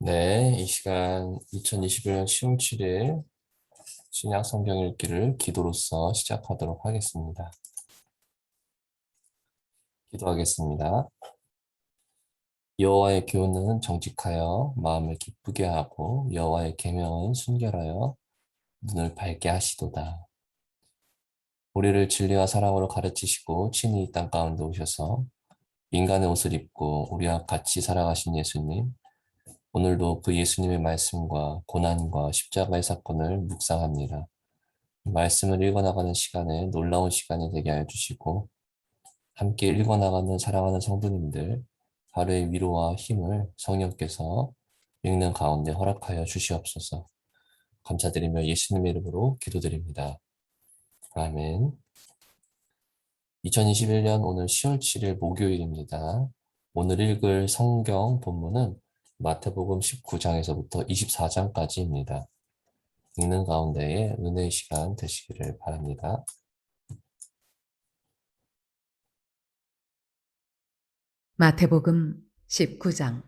네, 이 시간 2021년 10월 7일 신약 성경 읽기를 기도로서 시작하도록 하겠습니다. 기도하겠습니다. 여호와의 교훈은 정직하여 마음을 기쁘게 하고 여호와의 계명은 순결하여 눈을 밝게 하시도다. 우리를 진리와 사랑으로 가르치시고 친히 이 땅 가운데 오셔서 인간의 옷을 입고 우리와 같이 살아가신 예수님, 오늘도 그 예수님의 말씀과 고난과 십자가의 사건을 묵상합니다. 말씀을 읽어나가는 시간에 놀라운 시간이 되게 하여 주시고 함께 읽어나가는 사랑하는 성도님들 하루의 위로와 힘을 성령께서 읽는 가운데 허락하여 주시옵소서. 감사드리며 예수님의 이름으로 기도드립니다. 아멘. 2021년 오늘 10월 7일 목요일입니다. 오늘 읽을 성경 본문은 마태복음 19장에서부터 24장까지입니다. 읽는 가운데에 은혜의 시간 되시기를 바랍니다. 마태복음 19장.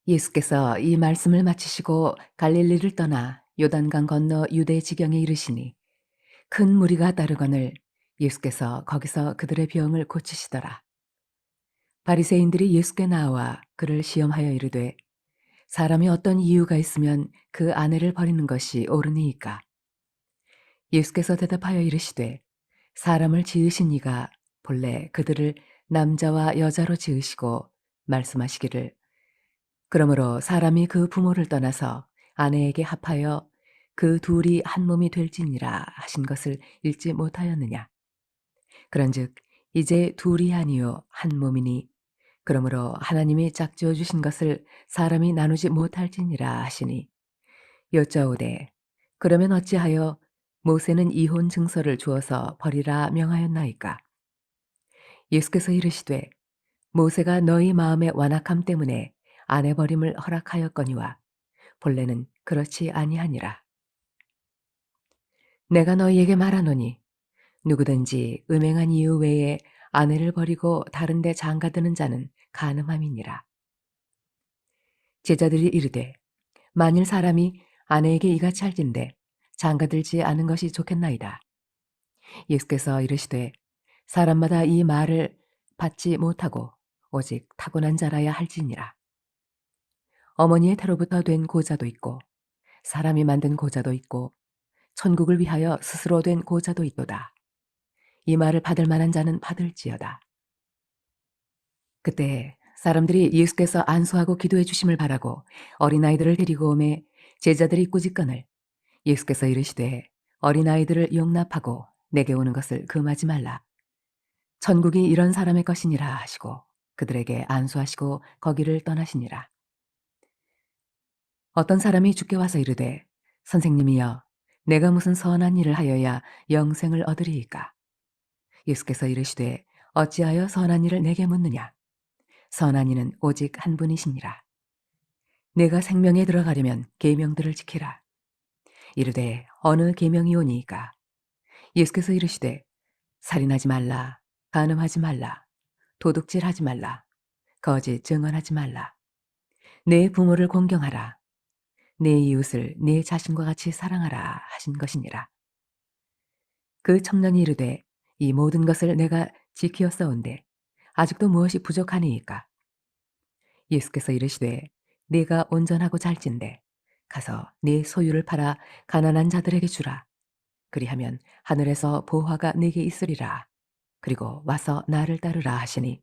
예수께서 이 말씀을 마치시고 갈릴리를 떠나 요단강 건너 유대 지경에 이르시니 큰 무리가 따르거늘 예수께서 거기서 그들의 병을 고치시더라. 바리새인들이 예수께 나와 그를 시험하여 이르되 사람이 어떤 이유가 있으면 그 아내를 버리는 것이 옳으니이까. 예수께서 대답하여 이르시되 사람을 지으신 이가 본래 그들을 남자와 여자로 지으시고 말씀하시기를 그러므로 사람이 그 부모를 떠나서 아내에게 합하여 그 둘이 한 몸이 될지니라 하신 것을 읽지 못하였느냐. 그런즉 이제 둘이 아니요 한 몸이니 그러므로 하나님이 짝지어 주신 것을 사람이 나누지 못할지니라 하시니 여짜오되 그러면 어찌하여 모세는 이혼 증서를 주어서 버리라 명하였나이까. 예수께서 이르시되 모세가 너희 마음의 완악함 때문에 아내 버림을 허락하였거니와 본래는 그렇지 아니하니라. 내가 너희에게 말하노니 누구든지 음행한 이유 외에 아내를 버리고 다른 데 장가드는 자는 간음함이니라. 제자들이 이르되 만일 사람이 아내에게 이같이 할진대 장가들지 않은 것이 좋겠나이다. 예수께서 이르시되 사람마다 이 말을 받지 못하고 오직 타고난 자라야 할지니라. 어머니의 태로부터 된 고자도 있고 사람이 만든 고자도 있고 천국을 위하여 스스로 된 고자도 있도다. 이 말을 받을 만한 자는 받을지어다. 그때 사람들이 예수께서 안수하고 기도해 주심을 바라고 어린아이들을 데리고 오매 제자들이 꾸짖거늘 예수께서 이르시되 어린아이들을 용납하고 내게 오는 것을 금하지 말라. 천국이 이런 사람의 것이니라 하시고 그들에게 안수하시고 거기를 떠나시니라. 어떤 사람이 주께 와서 이르되 선생님이여 내가 무슨 선한 일을 하여야 영생을 얻으리이까. 예수께서 이르시되 어찌하여 선한 일을 내게 묻느냐. 선한 이는 오직 한 분이시니라. 내가 생명에 들어가려면 계명들을 지키라. 이르되 어느 계명이오니이까. 예수께서 이르시되 살인하지 말라, 간음하지 말라, 도둑질하지 말라, 거짓 증언하지 말라. 내 부모를 공경하라. 내 이웃을 내 자신과 같이 사랑하라 하신 것이니라. 그 청년이 이르되 이 모든 것을 내가 지키었사온데 아직도 무엇이 부족하니이까. 예수께서 이르시되 네가 온전하고 잘진대 가서 네 소유를 팔아 가난한 자들에게 주라. 그리하면 하늘에서 보화가 네게 있으리라. 그리고 와서 나를 따르라 하시니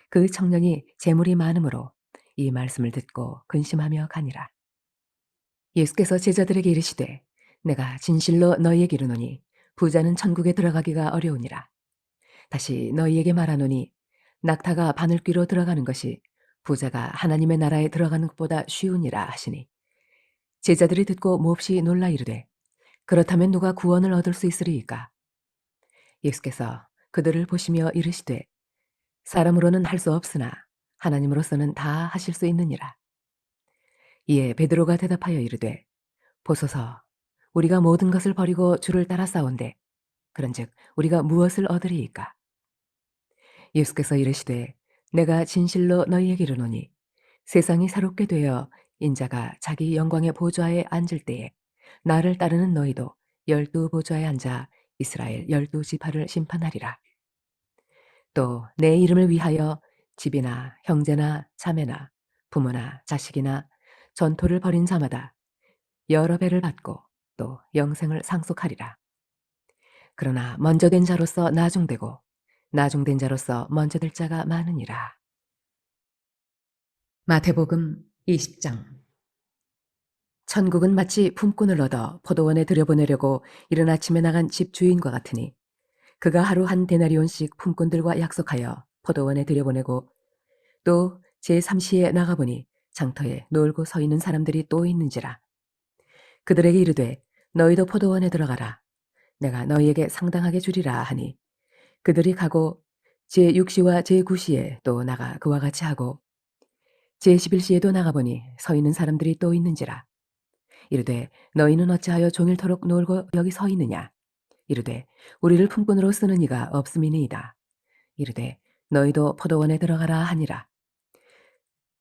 그 청년이 재물이 많으므로 이 말씀을 듣고 근심하며 가니라. 예수께서 제자들에게 이르시되 내가 진실로 너희에게 이르노니 부자는 천국에 들어가기가 어려우니라. 다시 너희에게 말하노니 낙타가 바늘귀로 들어가는 것이 부자가 하나님의 나라에 들어가는 것보다 쉬우니라 하시니 제자들이 듣고 몹시 놀라 이르되 그렇다면 누가 구원을 얻을 수 있으리이까. 예수께서 그들을 보시며 이르시되 사람으로는 할 수 없으나 하나님으로서는 다 하실 수 있느니라. 이에 베드로가 대답하여 이르되 보소서 우리가 모든 것을 버리고 주를 따라 싸운데 그런즉 우리가 무엇을 얻으리이까. 예수께서 이르시되 내가 진실로 너희에게 이르노니 세상이 새롭게 되어 인자가 자기 영광의 보좌에 앉을 때에 나를 따르는 너희도 12 보좌에 앉아 이스라엘 12 지파를 심판하리라. 또 내 이름을 위하여 집이나 형제나 자매나 부모나 자식이나 전토를 벌인 자마다 여러 배를 받고 또 영생을 상속하리라. 그러나 먼저 된 자로서 나중되고 나중된 자로서 먼저 될 자가 많으니라. 마태복음 20장. 천국은 마치 품꾼을 얻어 포도원에 들여보내려고 이른 아침에 나간 집주인과 같으니 그가 하루 한 데나리온씩 품꾼들과 약속하여 포도원에 들여보내고 또 제3시에 나가보니 장터에 놀고 서 있는 사람들이 또 있는지라. 그들에게 이르되 너희도 포도원에 들어가라. 내가 너희에게 상당하게 주리라 하니 그들이 가고 제6시와 제9시에 또 나가 그와 같이 하고 제11시에도 나가보니 서 있는 사람들이 또 있는지라. 이르되 너희는 어찌하여 종일토록 놀고 여기 서 있느냐. 이르되 우리를 품꾼으로 쓰는 이가 없음이니이다. 이르되 너희도 포도원에 들어가라 하니라.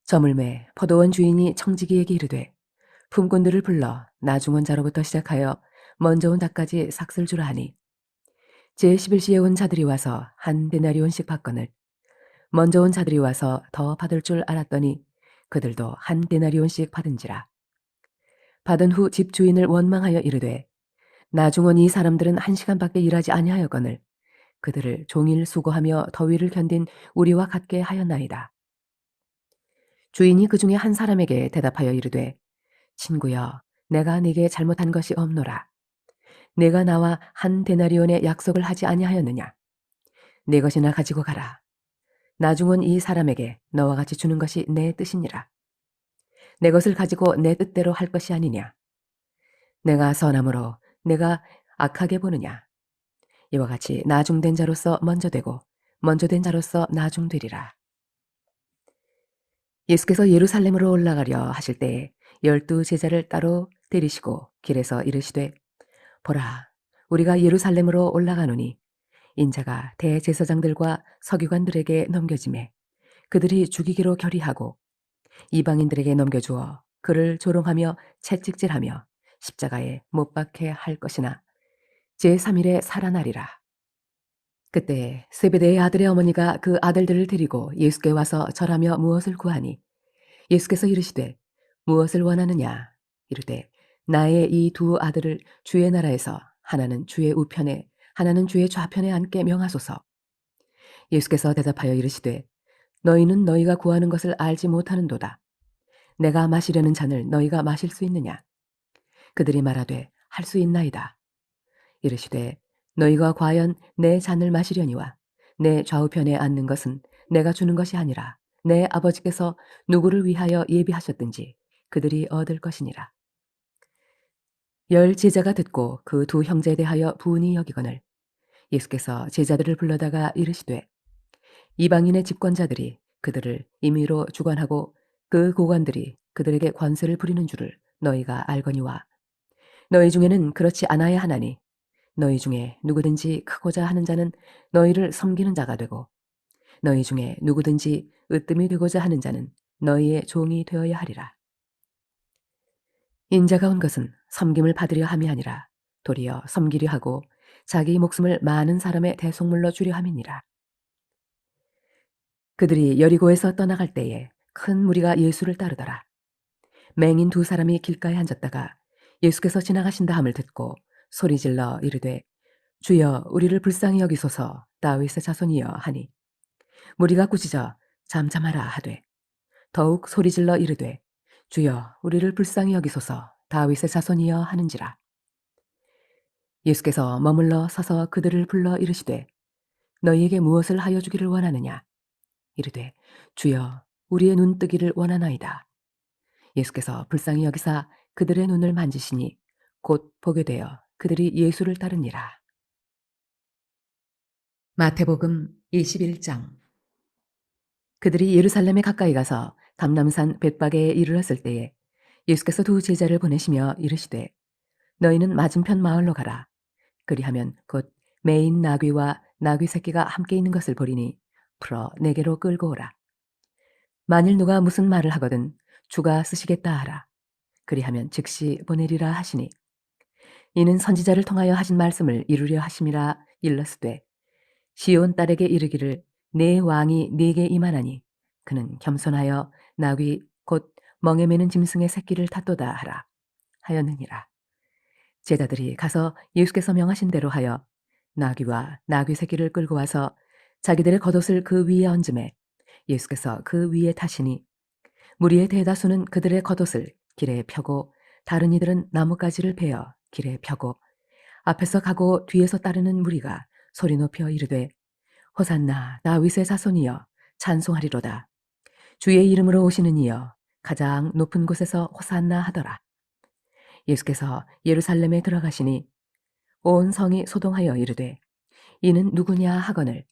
저물매 포도원 주인이 청지기에게 이르되 품꾼들을 불러 나중온 자로부터 시작하여 먼저 온 자까지 삭슬 주라 하니 제11시에 온 자들이 와서 한 데나리온씩 받거늘 먼저 온 자들이 와서 더 받을 줄 알았더니 그들도 한 데나리온씩 받은지라. 받은 후 집주인을 원망하여 이르되 나중온 이 사람들은 1시간밖에 일하지 아니하였거늘 그들을 종일 수고하며 더위를 견딘 우리와 같게 하였나이다. 주인이 그 중에 한 사람에게 대답하여 이르되 친구여 내가 네게 잘못한 것이 없노라. 내가 나와 한 데나리온의 약속을 하지 아니하였느냐. 네 것이나 가지고 가라. 나중은 이 사람에게 너와 같이 주는 것이 내 뜻이니라. 내 것을 가지고 내 뜻대로 할 것이 아니냐. 내가 선함으로 내가 악하게 보느냐. 이와 같이 나중된 자로서 먼저 되고 먼저 된 자로서 나중되리라. 예수께서 예루살렘으로 올라가려 하실 때에 12 제자를 따로 데리시고 길에서 이르시되 보라 우리가 예루살렘으로 올라가노니 인자가 대제사장들과 서기관들에게 넘겨지매 그들이 죽이기로 결의하고 이방인들에게 넘겨주어 그를 조롱하며 채찍질하며 십자가에 못 박게 할 것이나 제3일에 살아나리라. 그때 세베대의 아들의 어머니가 그 아들들을 데리고 예수께 와서 절하며 무엇을 구하니 예수께서 이르시되 무엇을 원하느냐 이르되 나의 이 두 아들을 주의 나라에서 하나는 주의 우편에 하나는 주의 좌편에 앉게 명하소서. 예수께서 대답하여 이르시되 너희는 너희가 구하는 것을 알지 못하는도다. 내가 마시려는 잔을 너희가 마실 수 있느냐. 그들이 말하되 할 수 있나이다. 이르시되 너희가 과연 내 잔을 마시려니와 내 좌우편에 앉는 것은 내가 주는 것이 아니라 내 아버지께서 누구를 위하여 예비하셨든지 그들이 얻을 것이니라. 10 제자가 듣고 그 두 형제에 대하여 부은히 여기거늘 예수께서 제자들을 불러다가 이르시되 이방인의 집권자들이 그들을 임의로 주관하고 그 고관들이 그들에게 관세를 부리는 줄을 너희가 알거니와 너희 중에는 그렇지 않아야 하나니 너희 중에 누구든지 크고자 하는 자는 너희를 섬기는 자가 되고 너희 중에 누구든지 으뜸이 되고자 하는 자는 너희의 종이 되어야 하리라. 인자가 온 것은 섬김을 받으려 함이 아니라 도리어 섬기려 하고 자기 목숨을 많은 사람의 대속물로 주려 함이니라. 그들이 여리고에서 떠나갈 때에 큰 무리가 예수를 따르더라. 맹인 2 사람이 길가에 앉았다가 예수께서 지나가신다 함을 듣고 소리질러 이르되 주여 우리를 불쌍히 여기소서 다윗의 자손이여 하니 무리가 꾸짖어 잠잠하라 하되 더욱 소리질러 이르되 주여 우리를 불쌍히 여기소서 다윗의 자손이여 하는지라. 예수께서 머물러 서서 그들을 불러 이르시되 너희에게 무엇을 하여 주기를 원하느냐. 이르되 주여 우리의 눈 뜨기를 원하나이다. 예수께서 불쌍히 여기사 그들의 눈을 만지시니 곧 보게 되어 그들이 예수를 따르니라. 마태복음 21장. 그들이 예루살렘에 가까이 가서 감람산 벳바게에 이르렀을 때에 예수께서 2 제자를 보내시며 이르시되 너희는 맞은편 마을로 가라. 그리하면 곧 매인 나귀와 나귀 새끼가 함께 있는 것을 보리니 풀어 내게로 끌고 오라. 만일 누가 무슨 말을 하거든 주가 쓰시겠다 하라. 그리하면 즉시 보내리라 하시니 이는 선지자를 통하여 하신 말씀을 이루려 하심이라 일렀으되 시온 딸에게 이르기를 내 왕이 네게 임하나니 그는 겸손하여 나귀 곧 멍에 매는 짐승의 새끼를 탔도다 하라 하였느니라. 제자들이 가서 예수께서 명하신 대로 하여 나귀와 나귀 새끼를 끌고 와서 자기들의 겉옷을 그 위에 얹음에 예수께서 그 위에 타시니 무리의 대다수는 그들의 겉옷을 길에 펴고 다른 이들은 나뭇가지를 베어 길에 펴고 앞에서 가고 뒤에서 따르는 무리가 소리 높여 이르되 호산나 다윗의 자손이여 찬송하리로다. 주의 이름으로 오시는 이여 가장 높은 곳에서 호산나 하더라. 예수께서 예루살렘에 들어가시니 온 성이 소동하여 이르되 이는 누구냐 하거늘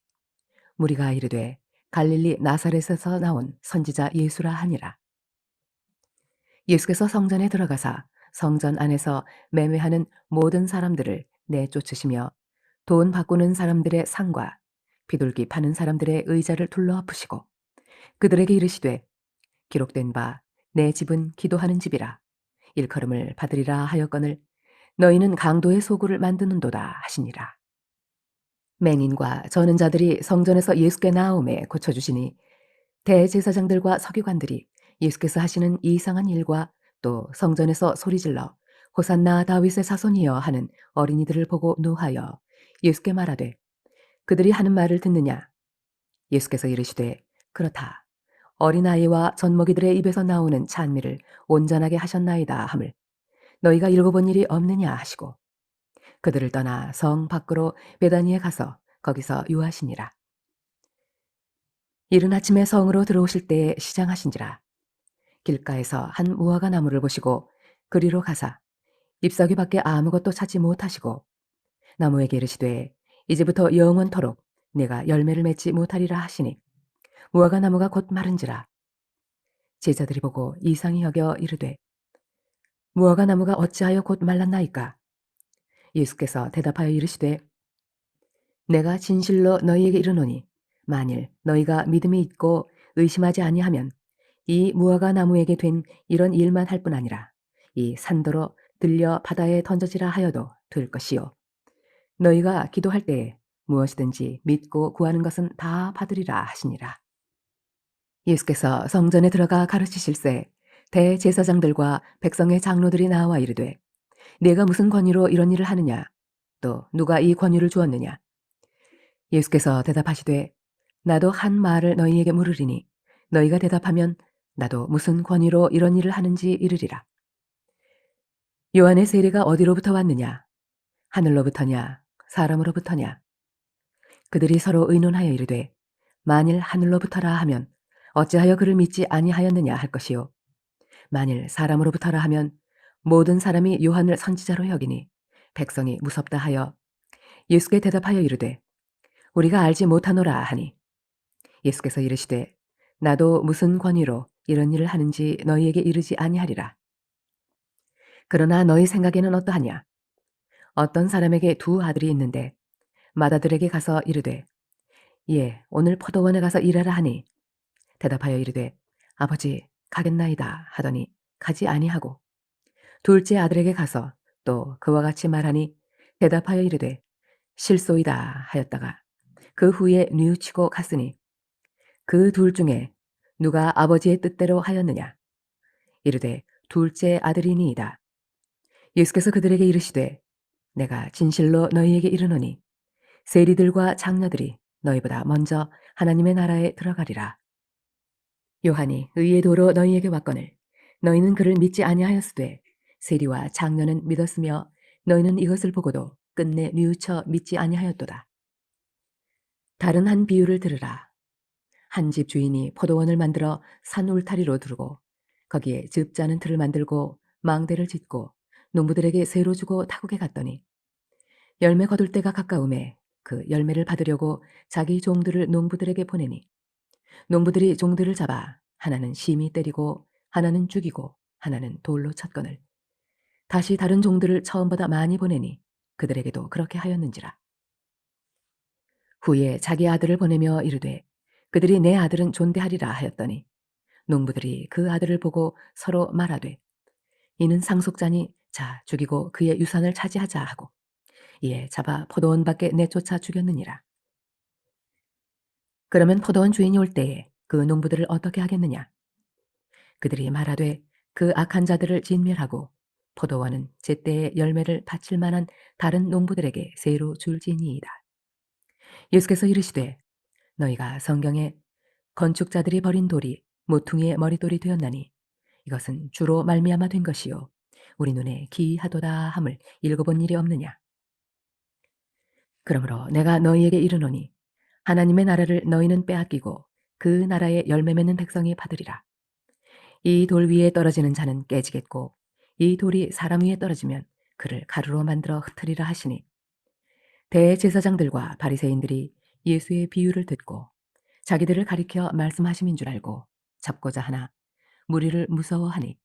무리가 이르되 갈릴리 나사렛에서 나온 선지자 예수라 하니라. 예수께서 성전에 들어가사 성전 안에서 매매하는 모든 사람들을 내쫓으시며 돈 바꾸는 사람들의 상과 비둘기 파는 사람들의 의자를 둘러 엎으시고 그들에게 이르시되 기록된 바 내 집은 기도하는 집이라 일컬음을 받으리라 하였거늘 너희는 강도의 소굴을 만드는도다 하시니라. 맹인과 저는 자들이 성전에서 예수께 나오매 고쳐주시니 대제사장들과 서기관들이 예수께서 하시는 이상한 일과 또 성전에서 소리질러 호산나 다윗의 자손이여 하는 어린이들을 보고 노하여 예수께 말하되 그들이 하는 말을 듣느냐. 예수께서 이르시되 그렇다. 어린아이와 젖먹이들의 입에서 나오는 찬미를 온전하게 하셨나이다 함을 너희가 읽어본 일이 없느냐 하시고 그들을 떠나 성 밖으로 베다니에 가서 거기서 유하시니라. 이른 아침에 성으로 들어오실 때에 시장하신지라. 길가에서 한 무화과 나무를 보시고 그리로 가사 잎사귀밖에 아무것도 찾지 못하시고 나무에게 이르시되 이제부터 영원토록 내가 열매를 맺지 못하리라 하시니 무화과 나무가 곧 마른지라. 제자들이 보고 이상히 여겨 이르되 무화과 나무가 어찌하여 곧 말랐나이까. 예수께서 대답하여 이르시되 내가 진실로 너희에게 이르노니 만일 너희가 믿음이 있고 의심하지 아니하면 이 무화과 나무에게 된 이런 일만 할 뿐 아니라 이 산더러 들려 바다에 던져지라 하여도 될 것이요 너희가 기도할 때에 무엇이든지 믿고 구하는 것은 다 받으리라 하시니라. 예수께서 성전에 들어가 가르치실새 대제사장들과 백성의 장로들이 나와 이르되 내가 무슨 권위로 이런 일을 하느냐 또 누가 이 권위를 주었느냐. 예수께서 대답하시되 나도 한 말을 너희에게 물으리니 너희가 대답하면 나도 무슨 권위로 이런 일을 하는지 이르리라. 요한의 세례가 어디로부터 왔느냐? 하늘로부터냐? 사람으로부터냐? 그들이 서로 의논하여 이르되 만일 하늘로부터라 하면 어찌하여 그를 믿지 아니하였느냐 할 것이요 만일 사람으로부터라 하면 모든 사람이 요한을 선지자로 여기니 백성이 무섭다 하여 예수께 대답하여 이르되 우리가 알지 못하노라 하니 예수께서 이르시되 나도 무슨 권위로 이런 일을 하는지 너희에게 이르지 아니하리라. 그러나 너희 생각에는 어떠하냐? 어떤 사람에게 두 아들이 있는데 맏아들에게 가서 이르되 예 오늘 포도원에 가서 일하라 하니 대답하여 이르되 아버지 가겠나이다 하더니 가지 아니하고 둘째 아들에게 가서 또 그와 같이 말하니 대답하여 이르되 실소이다 하였다가 그 후에 뉘우치고 갔으니 그 둘 중에 누가 아버지의 뜻대로 하였느냐 이르되 둘째 아들이니이다. 예수께서 그들에게 이르시되 내가 진실로 너희에게 이르노니 세리들과 장녀들이 너희보다 먼저 하나님의 나라에 들어가리라. 요한이 의의 도로 너희에게 왔거늘 너희는 그를 믿지 아니하였으되 세리와 장녀는 믿었으며 너희는 이것을 보고도 끝내 뉘우쳐 믿지 아니하였도다. 다른 한 비유를 들으라. 한 집 주인이 포도원을 만들어 산 울타리로 두르고 거기에 즙자는 틀을 만들고 망대를 짓고 농부들에게 세로 주고 타국에 갔더니 열매 거둘 때가 가까움에 그 열매를 받으려고 자기 종들을 농부들에게 보내니 농부들이 종들을 잡아 하나는 심히 때리고 하나는 죽이고 하나는 돌로 쳤거늘 다시 다른 종들을 처음보다 많이 보내니 그들에게도 그렇게 하였는지라. 후에 자기 아들을 보내며 이르되 그들이 내 아들은 존대하리라 하였더니 농부들이 그 아들을 보고 서로 말하되 이는 상속자니 자 죽이고 그의 유산을 차지하자 하고 이에 잡아 포도원 밖에 내쫓아 죽였느니라. 그러면 포도원 주인이 올 때에 그 농부들을 어떻게 하겠느냐? 그들이 말하되 그 악한 자들을 진멸하고 포도원은 제때에 열매를 바칠 만한 다른 농부들에게 새로 줄지니이다. 예수께서 이르시되 너희가 성경에 건축자들이 버린 돌이 모퉁이의 머리돌이 되었나니 이것은 주로 말미암아 된 것이요 우리 눈에 기이하도다 함을 읽어본 일이 없느냐. 그러므로 내가 너희에게 이르노니 하나님의 나라를 너희는 빼앗기고 그 나라의 열매 맺는 백성이 받으리라. 이 돌 위에 떨어지는 자는 깨지겠고 이 돌이 사람 위에 떨어지면 그를 가루로 만들어 흩으리라 하시니 대제사장들과 바리새인들이 예수의 비유를 듣고 자기들을 가리켜 말씀하심인 줄 알고 잡고자 하나 무리를 무서워하니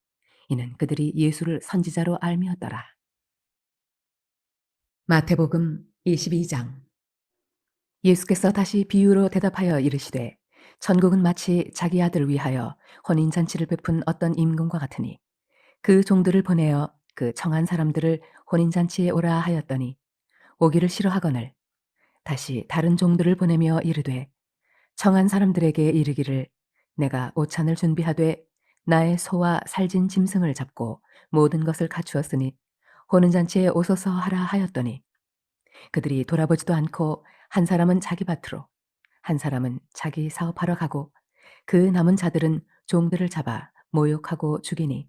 이는 그들이 예수를 선지자로 알미었더라. 마태복음 22장. 예수께서 다시 비유로 대답하여 이르시되 천국은 마치 자기 아들 위하여 혼인잔치를 베푼 어떤 임금과 같으니 그 종들을 보내어 그 청한 사람들을 혼인잔치에 오라 하였더니 오기를 싫어하거늘 다시 다른 종들을 보내며 이르되 청한 사람들에게 이르기를 내가 오찬을 준비하되 나의 소와 살진 짐승을 잡고 모든 것을 갖추었으니 혼인잔치에 오소서 하라 하였더니 그들이 돌아보지도 않고 한 사람은 자기 밭으로 한 사람은 자기 사업하러 가고 그 남은 자들은 종들을 잡아 모욕하고 죽이니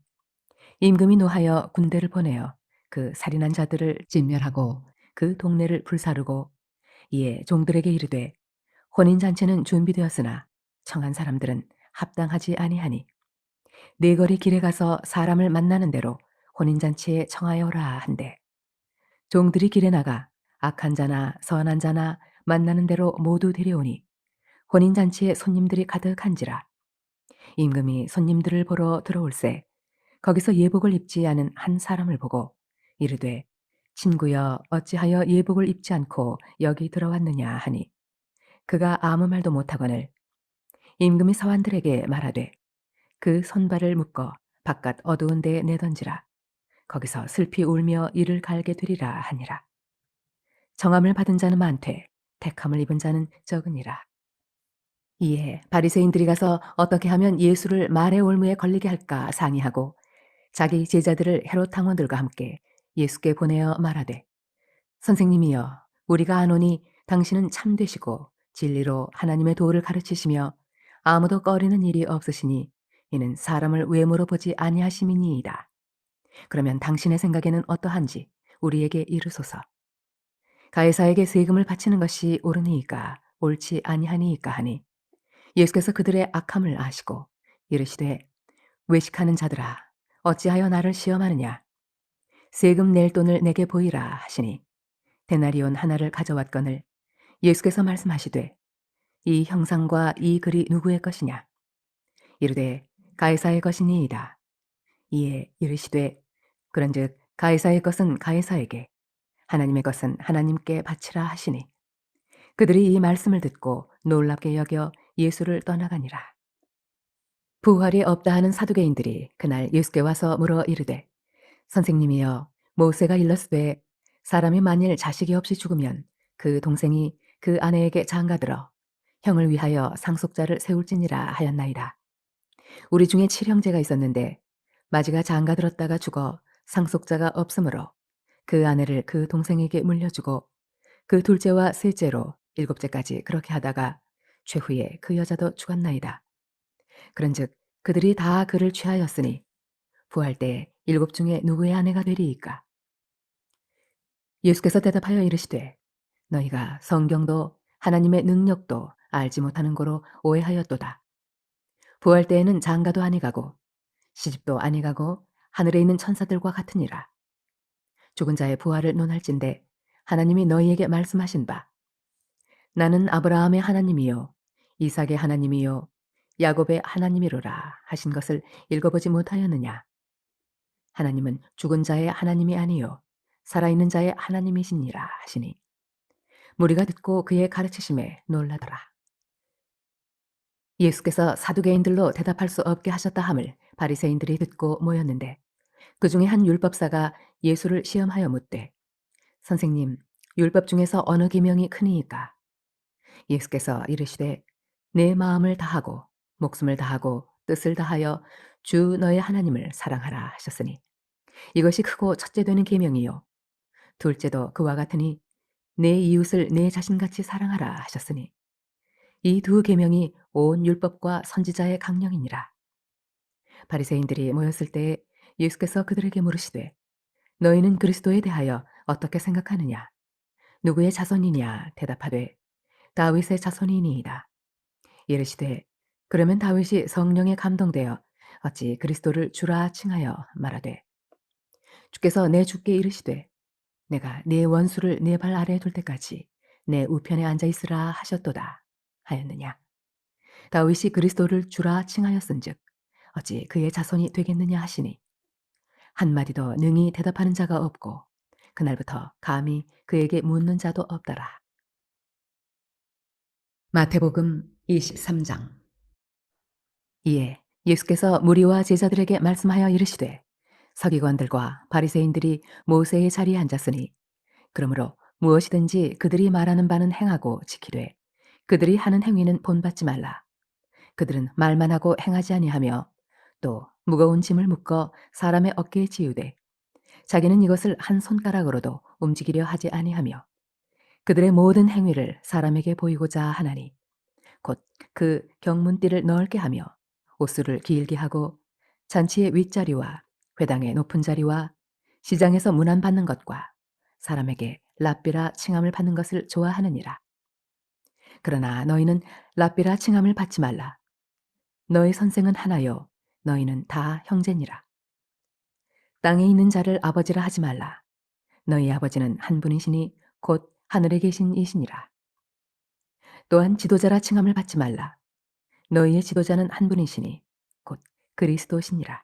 임금이 노하여 군대를 보내어 그 살인한 자들을 진멸하고 그 동네를 불사르고 이에 종들에게 이르되 혼인잔치는 준비되었으나 청한 사람들은 합당하지 아니하니 네 거리 길에 가서 사람을 만나는 대로 혼인잔치에 청하여라 한대 종들이 길에 나가 악한 자나 선한 자나 만나는 대로 모두 데려오니 혼인잔치에 손님들이 가득한지라 임금이 손님들을 보러 들어올세 거기서 예복을 입지 않은 한 사람을 보고 이르되 친구여 어찌하여 예복을 입지 않고 여기 들어왔느냐 하니 그가 아무 말도 못하거늘 임금이 서원들에게 말하되 그 손발을 묶어 바깥 어두운 데에 내던지라 거기서 슬피 울며 이를 갈게 되리라 하니라. 정함을 받은 자는 많되 택함을 입은 자는 적으니라. 이에 바리새인들이 가서 어떻게 하면 예수를 말의 올무에 걸리게 할까 상의하고 자기 제자들을 헤롯 당원들과 함께 예수께 보내어 말하되 선생님이여 우리가 아노니 당신은 참되시고 진리로 하나님의 도를 가르치시며 아무도 꺼리는 일이 없으시니 이는 사람을 외모로 보지 아니하심이니이다. 그러면 당신의 생각에는 어떠한지 우리에게 이르소서. 가이사에게 세금을 바치는 것이 옳으니이까 옳지 아니하니이까 하니 예수께서 그들의 악함을 아시고 이르시되 외식하는 자들아 어찌하여 나를 시험하느냐 세금 낼 돈을 내게 보이라 하시니 데나리온 하나를 가져왔거늘 예수께서 말씀하시되 이 형상과 이 글이 누구의 것이냐 이르되 가이사의 것이니이다. 이에 이르시되 그런즉 가이사의 것은 가이사에게 하나님의 것은 하나님께 바치라 하시니 그들이 이 말씀을 듣고 놀랍게 여겨 예수를 떠나가니라. 부활이 없다 하는 사두개인들이 그날 예수께 와서 물어 이르되 선생님이여 모세가 일렀으되 사람이 만일 자식이 없이 죽으면 그 동생이 그 아내에게 장가들어 형을 위하여 상속자를 세울지니라 하였나이다. 우리 중에 7형제가 있었는데 마지가 장가들었다가 죽어 상속자가 없으므로 그 아내를 그 동생에게 물려주고 그 둘째와 셋째로 일곱째까지 그렇게 하다가 최후에 그 여자도 죽었나이다. 그런즉 그들이 다 그를 취하였으니 부할 때 일곱 중에 누구의 아내가 되리이까? 예수께서 대답하여 이르시되 너희가 성경도 하나님의 능력도 알지 못하는 고로 오해하였도다. 부할 때에는 장가도 아니가고 시집도 아니가고 하늘에 있는 천사들과 같으니라. 죽은 자의 부활을 논할진대 하나님이 너희에게 말씀하신 바 나는 아브라함의 하나님이요 이삭의 하나님이요 야곱의 하나님이로라 하신 것을 읽어보지 못하였느냐. 하나님은 죽은 자의 하나님이 아니요 살아있는 자의 하나님이시니라 하시니 무리가 듣고 그의 가르치심에 놀라더라. 예수께서 사두개인들로 대답할 수 없게 하셨다 함을 바리새인들이 듣고 모였는데 그 중에 한 율법사가 예수를 시험하여 묻되 선생님 율법 중에서 어느 계명이 크니이까? 예수께서 이르시되 내 마음을 다하고 목숨을 다하고 뜻을 다하여 주 너의 하나님을 사랑하라 하셨으니 이것이 크고 첫째 되는 계명이요 둘째도 그와 같으니 내 이웃을 내 자신같이 사랑하라 하셨으니 이 두 계명이 온 율법과 선지자의 강령이니라. 바리새인들이 모였을 때에 예수께서 그들에게 물으시되 너희는 그리스도에 대하여 어떻게 생각하느냐? 누구의 자손이냐? 대답하되 다윗의 자손이니이다. 이르시되 그러면 다윗이 성령에 감동되어 어찌 그리스도를 주라 칭하여 말하되 주께서 내 주께 이르시되 내가 네 원수를 네 발 아래에 둘 때까지 내 우편에 앉아 있으라 하셨도다 하였느냐? 다윗이 그리스도를 주라 칭하였은즉 어찌 그의 자손이 되겠느냐 하시니 한마디도 능히 대답하는 자가 없고 그날부터 감히 그에게 묻는 자도 없더라. 마태복음 23장. 이에 예수께서 무리와 제자들에게 말씀하여 이르시되 서기관들과 바리새인들이 모세의 자리에 앉았으니 그러므로 무엇이든지 그들이 말하는 바는 행하고 지키되 그들이 하는 행위는 본받지 말라. 그들은 말만 하고 행하지 아니하며 또 무거운 짐을 묶어 사람의 어깨에 지우되 자기는 이것을 한 손가락으로도 움직이려 하지 아니하며 그들의 모든 행위를 사람에게 보이고자 하나니 곧 그 경문띠를 넓게 하며 옷수를 길게 하고 잔치의 윗자리와 회당의 높은 자리와 시장에서 문안받는 것과 사람에게 랍비라 칭함을 받는 것을 좋아하느니라. 그러나 너희는 랍비라 칭함을 받지 말라. 너희 선생은 하나요 너희는 다 형제니라. 땅에 있는 자를 아버지라 하지 말라. 너희 아버지는 한 분이시니 곧 하늘에 계신 이시니라. 또한 지도자라 칭함을 받지 말라. 너희의 지도자는 한 분이시니 곧 그리스도시니라.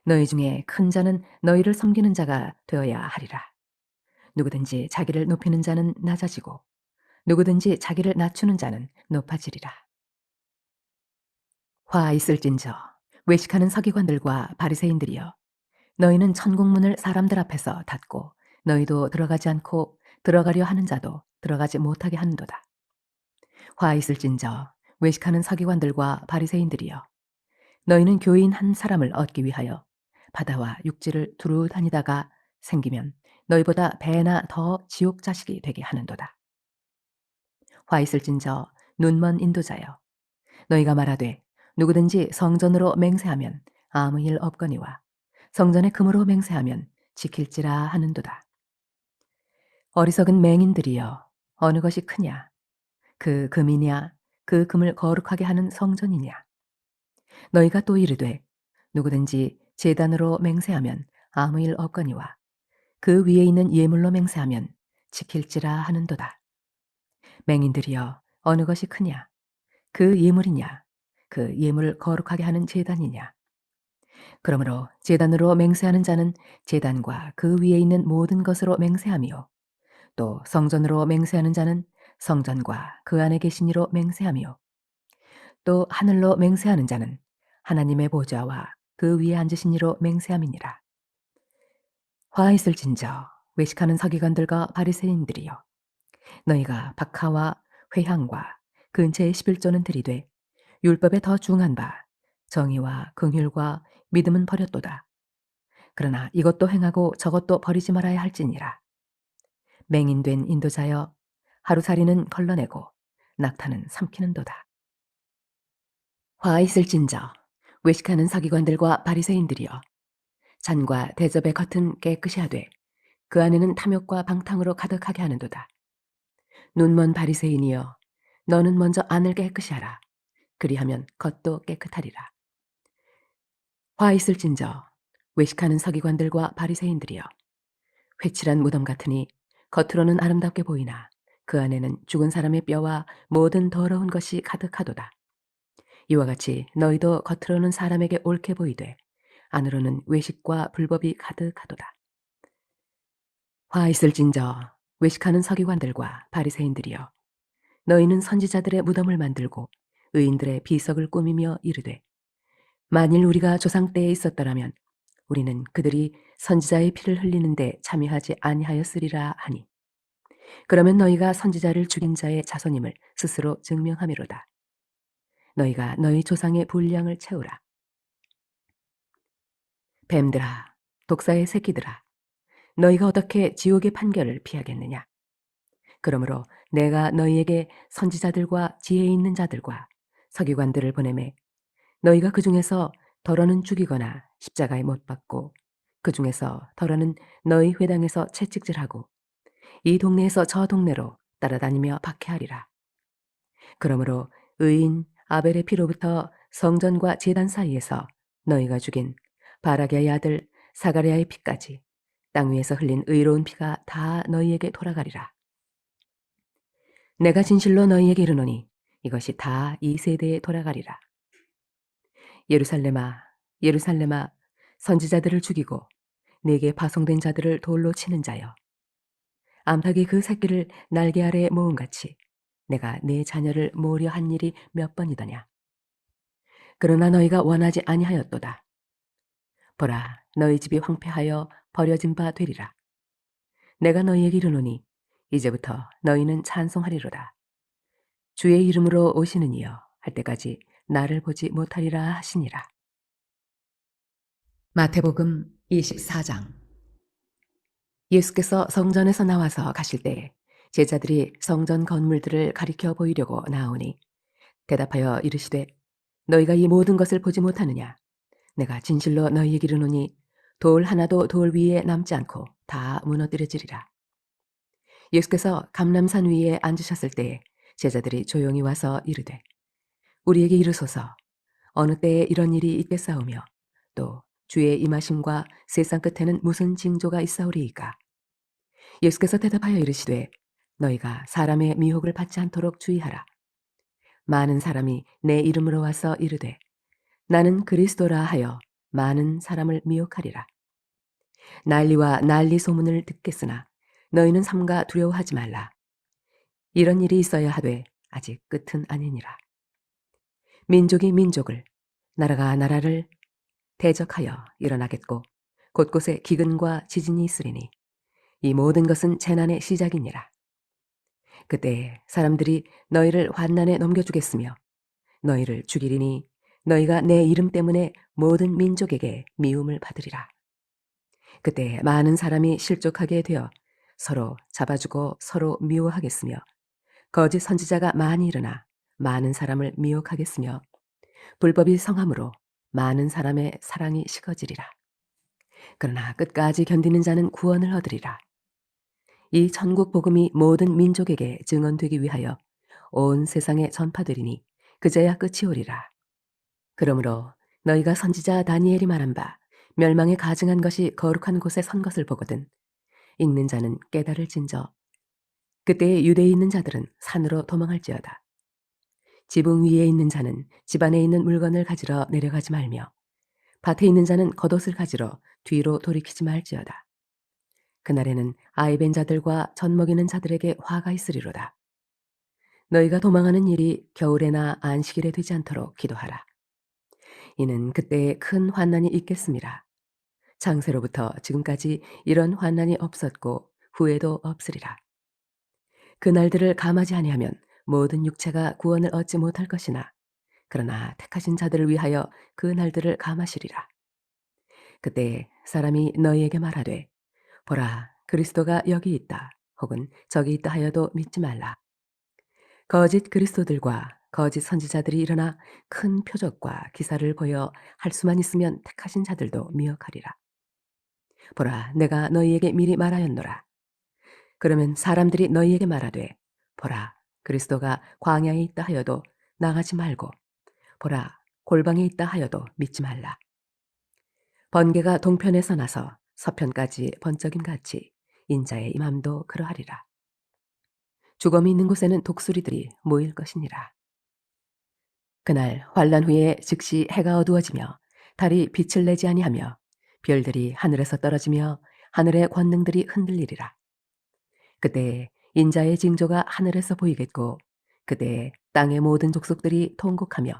너희 중에 큰 자는 너희를 섬기는 자가 되어야 하리라. 누구든지 자기를 높이는 자는 낮아지고 누구든지 자기를 낮추는 자는 높아지리라. 화 있을진저 외식하는 서기관들과 바리새인들이여 너희는 천국문을 사람들 앞에서 닫고 너희도 들어가지 않고 들어가려 하는 자도 들어가지 못하게 하는도다. 화 있을진저 외식하는 서기관들과 바리새인들이여 너희는 교인 한 사람을 얻기 위하여 바다와 육지를 두루 다니다가 생기면 너희보다 배나 더 지옥 자식이 되게 하는도다. 화 있을진저 눈먼 인도자여 너희가 말하되 누구든지 성전으로 맹세하면 아무 일 없거니와 성전에 금으로 맹세하면 지킬지라 하는도다. 어리석은 맹인들이여 어느 것이 크냐 그 금이냐 그 금을 거룩하게 하는 성전이냐 너희가 또 이르되 누구든지 제단으로 맹세하면 아무 일 없거니와 그 위에 있는 예물로 맹세하면 지킬지라 하는도다. 맹인들이여 어느 것이 크냐 그 예물이냐 그 예물을 거룩하게 하는 제단이냐 그러므로 제단으로 맹세하는 자는 제단과 그 위에 있는 모든 것으로 맹세하며 또 성전으로 맹세하는 자는 성전과 그 안에 계신 이로 맹세하며 또 하늘로 맹세하는 자는 하나님의 보좌와 그 위에 앉으신 이로 맹세함이니라. 화 있을진저 외식하는 서기관들과 바리새인들이여 너희가 박하와 회향과 근처의 11조는 들이되 율법에 더 중한 바 정의와 긍휼과 믿음은 버렸도다. 그러나 이것도 행하고 저것도 버리지 말아야 할지니라. 맹인된 인도자여 하루살이는 걸러내고 낙타는 삼키는도다. 화 있을진저 외식하는 서기관들과 바리새인들이여 잔과 대접의 겉은 깨끗이 하되 그 안에는 탐욕과 방탕으로 가득하게 하는도다. 눈먼 바리새인이여 너는 먼저 안을 깨끗이 하라. 그리하면 겉도 깨끗하리라. 화 있을진저 외식하는 서기관들과 바리새인들이여 회칠한 무덤 같으니 겉으로는 아름답게 보이나 그 안에는 죽은 사람의 뼈와 모든 더러운 것이 가득하도다. 이와 같이 너희도 겉으로는 사람에게 옳게 보이되 안으로는 외식과 불법이 가득하도다. 화 있을진저 외식하는 서기관들과 바리새인들이여 너희는 선지자들의 무덤을 만들고 의인들의 비석을 꾸미며 이르되 만일 우리가 조상 때에 있었더라면 우리는 그들이 선지자의 피를 흘리는데 참여하지 아니하였으리라 하니 그러면 너희가 선지자를 죽인 자의 자손임을 스스로 증명하미로다. 너희가 너희 조상의 분량을 채우라. 뱀들아, 독사의 새끼들아, 너희가 어떻게 지옥의 판결을 피하겠느냐? 그러므로 내가 너희에게 선지자들과 지혜 있는 자들과 서기관들을 보내매 너희가 그 중에서 더러는 죽이거나 십자가에 못 박고 그 중에서 더러는 너희 회당에서 채찍질하고 이 동네에서 저 동네로 따라다니며 박해하리라. 그러므로 의인 아벨의 피로부터 성전과 제단 사이에서 너희가 죽인 바라게의 아들 사가랴의 피까지 땅 위에서 흘린 의로운 피가 다 너희에게 돌아가리라. 내가 진실로 너희에게 이르노니 이것이 다 이 세대에 돌아가리라. 예루살렘아, 예루살렘아, 선지자들을 죽이고 네게 파송된 자들을 돌로 치는 자여. 암탉이 그 새끼를 날개 아래에 모음같이 내가 네 자녀를 모으려 한 일이 몇 번이더냐. 그러나 너희가 원하지 아니하였도다. 보라, 너희 집이 황폐하여 버려진 바 되리라. 내가 너희에게 이르노니 이제부터 너희는 찬송하리로다. 주의 이름으로 오시는 이여 할 때까지 나를 보지 못하리라 하시니라. 마태복음 24장. 예수께서 성전에서 나와서 가실 때에 제자들이 성전 건물들을 가리켜 보이려고 나오니 대답하여 이르시되 너희가 이 모든 것을 보지 못하느냐? 내가 진실로 너희에게 이르노니 돌 하나도 돌 위에 남지 않고 다 무너뜨려지리라. 예수께서 감람산 위에 앉으셨을 때에 제자들이 조용히 와서 이르되 우리에게 이르소서 어느 때에 이런 일이 있겠사오며 또 주의 임하심과 세상 끝에는 무슨 징조가 있사오리이까? 예수께서 대답하여 이르시되 너희가 사람의 미혹을 받지 않도록 주의하라. 많은 사람이 내 이름으로 와서 이르되 나는 그리스도라 하여 많은 사람을 미혹하리라. 난리와 난리 소문을 듣겠으나 너희는 삼가 두려워하지 말라. 이런 일이 있어야 하되 아직 끝은 아니니라. 민족이 민족을 나라가 나라를 대적하여 일어나겠고 곳곳에 기근과 지진이 있으리니 이 모든 것은 재난의 시작이니라. 그때 사람들이 너희를 환난에 넘겨주겠으며 너희를 죽이리니 너희가 내 이름 때문에 모든 민족에게 미움을 받으리라. 그때 많은 사람이 실족하게 되어 서로 잡아주고 서로 미워하겠으며 거짓 선지자가 많이 일어나 많은 사람을 미혹하겠으며 불법이 성함으로 많은 사람의 사랑이 식어지리라. 그러나 끝까지 견디는 자는 구원을 얻으리라. 이 천국 복음이 모든 민족에게 증언되기 위하여 온 세상에 전파되리니 그제야 끝이 오리라. 그러므로 너희가 선지자 다니엘이 말한 바 멸망에 가증한 것이 거룩한 곳에 선 것을 보거든 읽는 자는 깨달을진저 그때에 유대에 있는 자들은 산으로 도망할지어다. 지붕 위에 있는 자는 집 안에 있는 물건을 가지러 내려가지 말며 밭에 있는 자는 겉옷을 가지러 뒤로 돌이키지 말지어다. 그날에는 아이 벤 자들과 젖 먹이는 자들에게 화가 있으리로다. 너희가 도망하는 일이 겨울에나 안식일에 되지 않도록 기도하라. 이는 그때에 큰 환난이 있겠음이라. 창세로부터 지금까지 이런 환난이 없었고 후에도 없으리라. 그 날들을 감하지 아니하면 모든 육체가 구원을 얻지 못할 것이나 그러나 택하신 자들을 위하여 그 날들을 감하시리라. 그때 사람이 너희에게 말하되 보라 그리스도가 여기 있다 혹은 저기 있다 하여도 믿지 말라. 거짓 그리스도들과 거짓 선지자들이 일어나 큰 표적과 기사를 보여 할 수만 있으면 택하신 자들도 미혹하리라. 보라 내가 너희에게 미리 말하였노라. 그러면 사람들이 너희에게 말하되 보라 그리스도가 광야에 있다 하여도 나가지 말고 보라 골방에 있다 하여도 믿지 말라. 번개가 동편에서 나서 서편까지 번쩍임 같이 인자의 임함도 그러하리라. 죽음이 있는 곳에는 독수리들이 모일 것이니라. 그날 환란 후에 즉시 해가 어두워지며 달이 빛을 내지 아니하며 별들이 하늘에서 떨어지며 하늘의 권능들이 흔들리리라. 그때 인자의 징조가 하늘에서 보이겠고 그때 땅의 모든 족속들이 통곡하며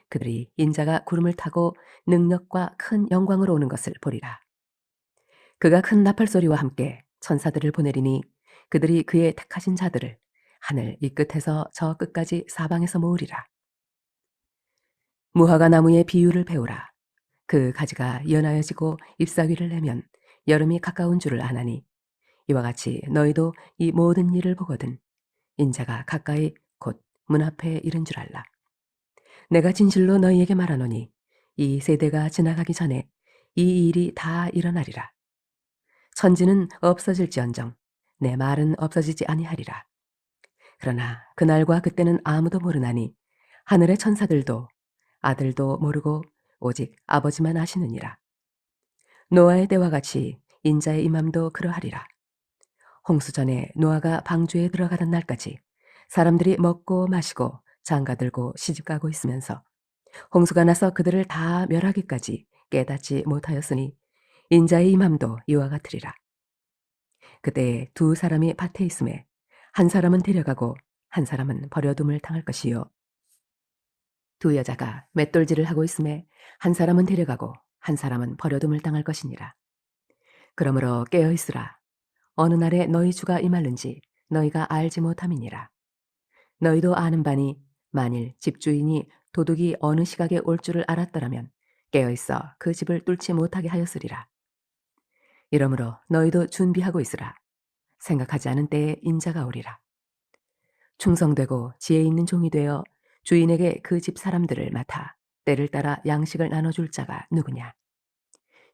그들이 인자가 구름을 타고 능력과 큰 영광으로 오는 것을 보리라. 그가 큰 나팔 소리와 함께 천사들을 보내리니 그들이 그의 택하신 자들을 하늘 이 끝에서 저 끝까지 사방에서 모으리라. 무화과 나무의 비유를 배우라. 그 가지가 연하여지고 잎사귀를 내면 여름이 가까운 줄을 아나니 이와 같이 너희도 이 모든 일을 보거든 인자가 가까이 곧 문 앞에 이른 줄 알라. 내가 진실로 너희에게 말하노니 이 세대가 지나가기 전에 이 일이 다 일어나리라. 천지는 없어질지언정 내 말은 없어지지 아니하리라. 그러나 그날과 그때는 아무도 모르나니 하늘의 천사들도 아들도 모르고 오직 아버지만 아시느니라. 노아의 때와 같이 인자의 임함도 그러하리라. 홍수 전에 노아가 방주에 들어가던 날까지 사람들이 먹고 마시고 장가들고 시집가고 있으면서 홍수가 나서 그들을 다 멸하기까지 깨닫지 못하였으니 인자의 임함도 이와 같으리라. 그때 두 사람이 밭에 있음에 한 사람은 데려가고 한 사람은 버려둠을 당할 것이요 두 여자가 맷돌질을 하고 있음에 한 사람은 데려가고 한 사람은 버려둠을 당할 것이니라. 그러므로 깨어 있으라. 어느 날에 너희 주가 임하는지 너희가 알지 못함이니라. 너희도 아는 바니 만일 집주인이 도둑이 어느 시각에 올 줄을 알았더라면 깨어 있어 그 집을 뚫지 못하게 하였으리라. 이러므로 너희도 준비하고 있으라. 생각하지 않은 때에 인자가 오리라. 충성되고 지혜 있는 종이 되어 주인에게 그 집 사람들을 맡아 때를 따라 양식을 나눠줄 자가 누구냐.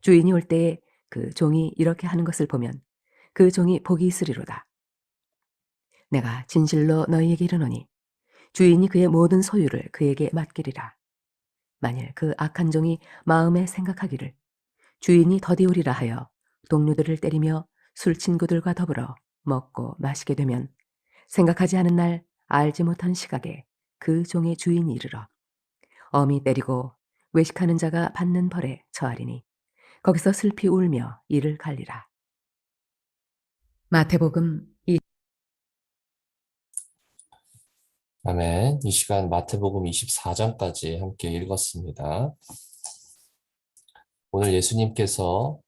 주인이 올 때에 그 종이 이렇게 하는 것을 보면 그 종이 복이 있으리로다. 내가 진실로 너희에게 이르노니 주인이 그의 모든 소유를 그에게 맡기리라. 만일 그 악한 종이 마음에 생각하기를 주인이 더디오리라 하여 동료들을 때리며 술 친구들과 더불어 먹고 마시게 되면 생각하지 않은 날 알지 못한 시각에 그 종의 주인이 이르러 엄히 때리고 외식하는 자가 받는 벌에 처하리니 거기서 슬피 울며 이를 갈리라. 마태복음 아멘. 이 시간 마태복음 24장까지 함께 읽었습니다. 오늘 예수님께서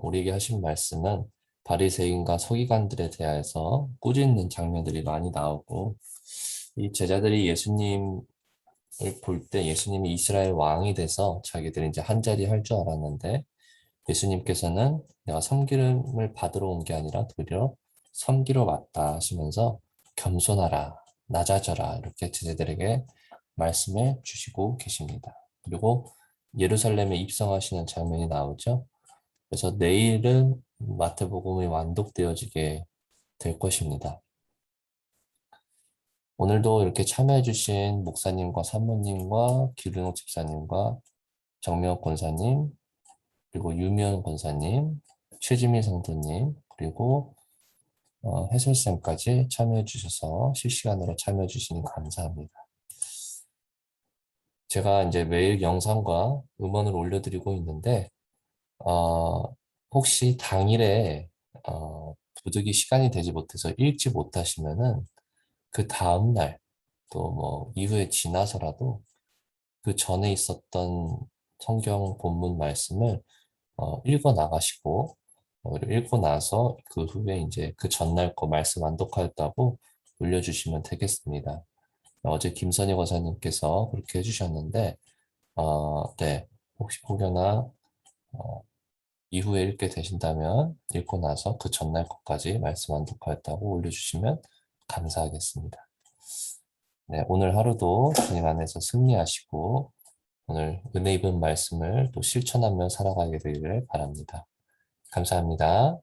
우리에게 하신 말씀은 바리새인과 서기관들에 대하여서 꾸짖는 장면들이 많이 나오고 이 제자들이 예수님을 볼 때 예수님이 이스라엘 왕이 돼서 자기들이 이제 한 자리 할 줄 알았는데 예수님께서는 내가 섬기름을 받으러 온 게 아니라 도리어 섬기러 왔다 하시면서 겸손하라, 낮아져라 이렇게 제자들에게 말씀을 주시고 계십니다. 그리고 예루살렘에 입성하시는 장면이 나오죠. 그래서 내일은 마태복음이 완독되어지게 될 것입니다. 오늘도 이렇게 참여해주신 목사님과 사모님과 기르노 집사님과 정명욱 권사님, 그리고 유미연 권사님, 최지미 성도님, 그리고 해설쌤까지 참여해주셔서 실시간으로 참여해주시니 감사합니다. 제가 이제 매일 영상과 음원을 올려드리고 있는데, 어, 혹시 당일에 부득이 시간이 되지 못해서 읽지 못하시면은 그 다음날 또 뭐 이후에 지나서라도 그 전에 있었던 성경 본문 말씀을 읽어 나가시고 읽고 나서 그 후에 이제 그 전날 거 말씀 완독하였다고 올려주시면 되겠습니다. 어제 김선희 권사님께서 그렇게 해주셨는데 네, 혹여나 이후에 읽게 되신다면 읽고 나서 그 전날 것까지 말씀 완독하였다고 올려주시면 감사하겠습니다. 네, 오늘 하루도 주님 안에서 승리하시고 오늘 은혜 입은 말씀을 또 실천하며 살아가게 되기를 바랍니다. 감사합니다.